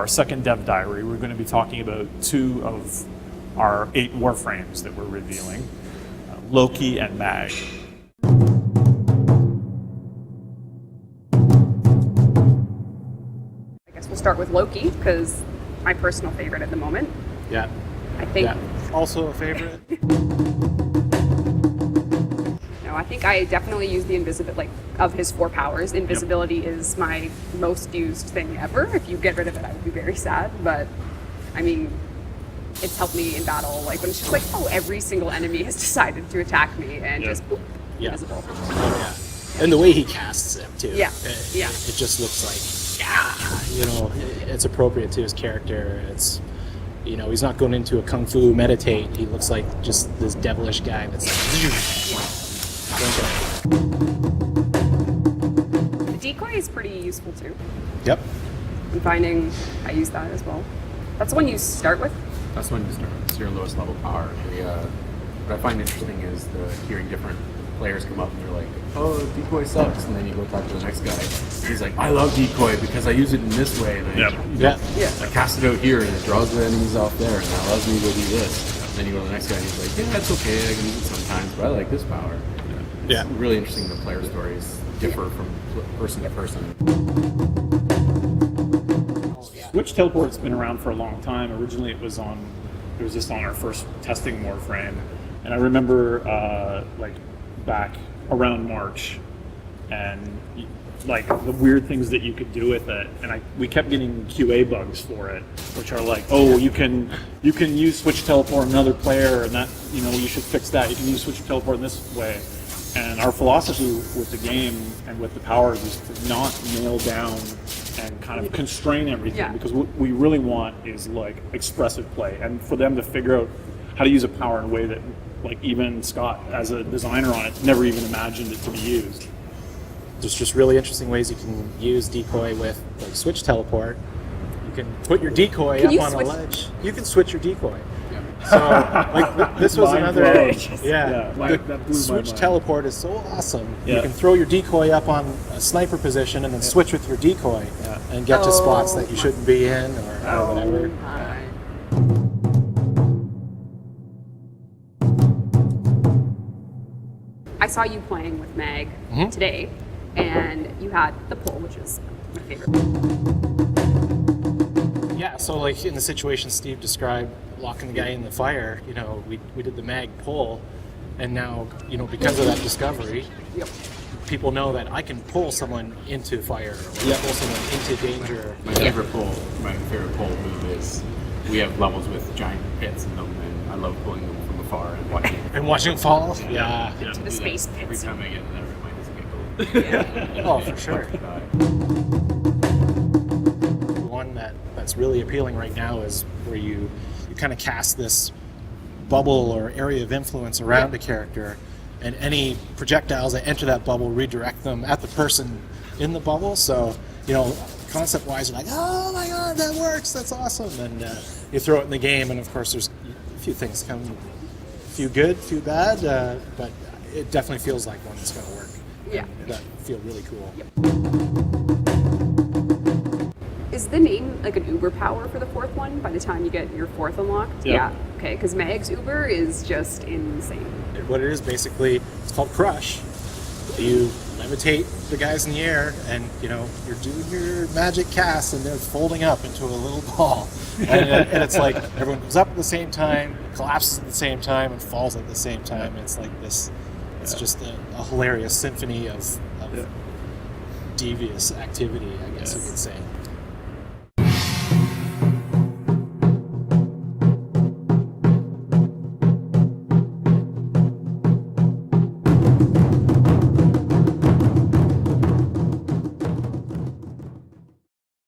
our second dev diary, we're going to be talking about 2 of our 8 Warframes that we're revealing, Loki and Mag. I guess we'll start with Loki, because my personal favorite at the moment. Yeah. I think. Yeah. Also a favorite. No, I think I definitely use the invisibility, of his 4 powers. Invisibility is my most used thing ever. If you get rid of it, I would be very sad. But, I mean, it's helped me in battle. When it's just like, oh, every single enemy has decided to attack me and just boop, invisible. Oh, yeah. And the way he casts it, too. Yeah. It just looks like, it's appropriate to his character. It's, he's not going into a kung fu meditate. He looks like just this devilish guy that's The decoy is pretty useful too. Yep. I'm finding I use that as well. That's the one you start with? That's when you start. It's your lowest level power. What I find interesting is hearing different players come up and they're like, oh, decoy sucks. And then you go talk to the next guy. He's like, I love decoy because I use it in this way. And I cast it out here and it draws the enemies off there and it allows me to do this. And then you go to the next guy and he's like, yeah, that's okay. I can use it sometimes, but I like this power. Yeah. It's really interesting that player stories differ from person to person. Switch teleport's been around for a long time. Originally it was just on our first testing Warframe. And I remember back around March and the weird things that you could do with it, and we kept getting QA bugs for it, which are like, oh, you can use switch teleport on another player, and that you should fix that. You can use switch teleport in this way. And our philosophy with the game and with the powers is to not nail down and kind of constrain everything, because what we really want is expressive play, and for them to figure out how to use a power in a way that even Scott, as a designer on it, never even imagined it to be used. There's just really interesting ways you can use decoy with switch teleport. You can put your decoy up on a ledge. You can switch your decoy. So this was another the switch teleport is so awesome. You can throw your decoy up on a sniper position and then switch with your decoy and get to spots that you shouldn't be in or whatever. I saw you playing with Mag today, and you had the pull, which is my favorite. Yeah, so in the situation Steve described, locking the guy in the fire, we did the Mag pull, and now, because of that discovery, people know that I can pull someone into fire, or pull someone into danger. My favorite pull move is we have levels with giant pits in them, and I love pulling them from afar and watching them fall. Into the space pits. Every time I get in there, it might just get Oh, for sure. One that's really appealing right now is where you kind of cast this bubble or area of influence around a character, and any projectiles that enter that bubble redirect them at the person in the bubble. So, concept-wise, you're like, oh my god, that works, that's awesome. And you throw it in the game, and of course there's a few things come, a few good, a few bad, but it definitely feels like one that's going to work. Yeah. That feel really cool. Is the name an Uber power for the 4th one by the time you get your 4th unlocked? Yep. Yeah. Okay, because Mag's Uber is just insane. What it is basically, it's called Crush. You levitate the guys in the air, and you're doing your magic cast, and they're folding up into a little ball. And it's like everyone goes up at the same time, collapses at the same time, and falls at the same time. It's like this. It's just a hilarious symphony of devious activity, I guess you could say.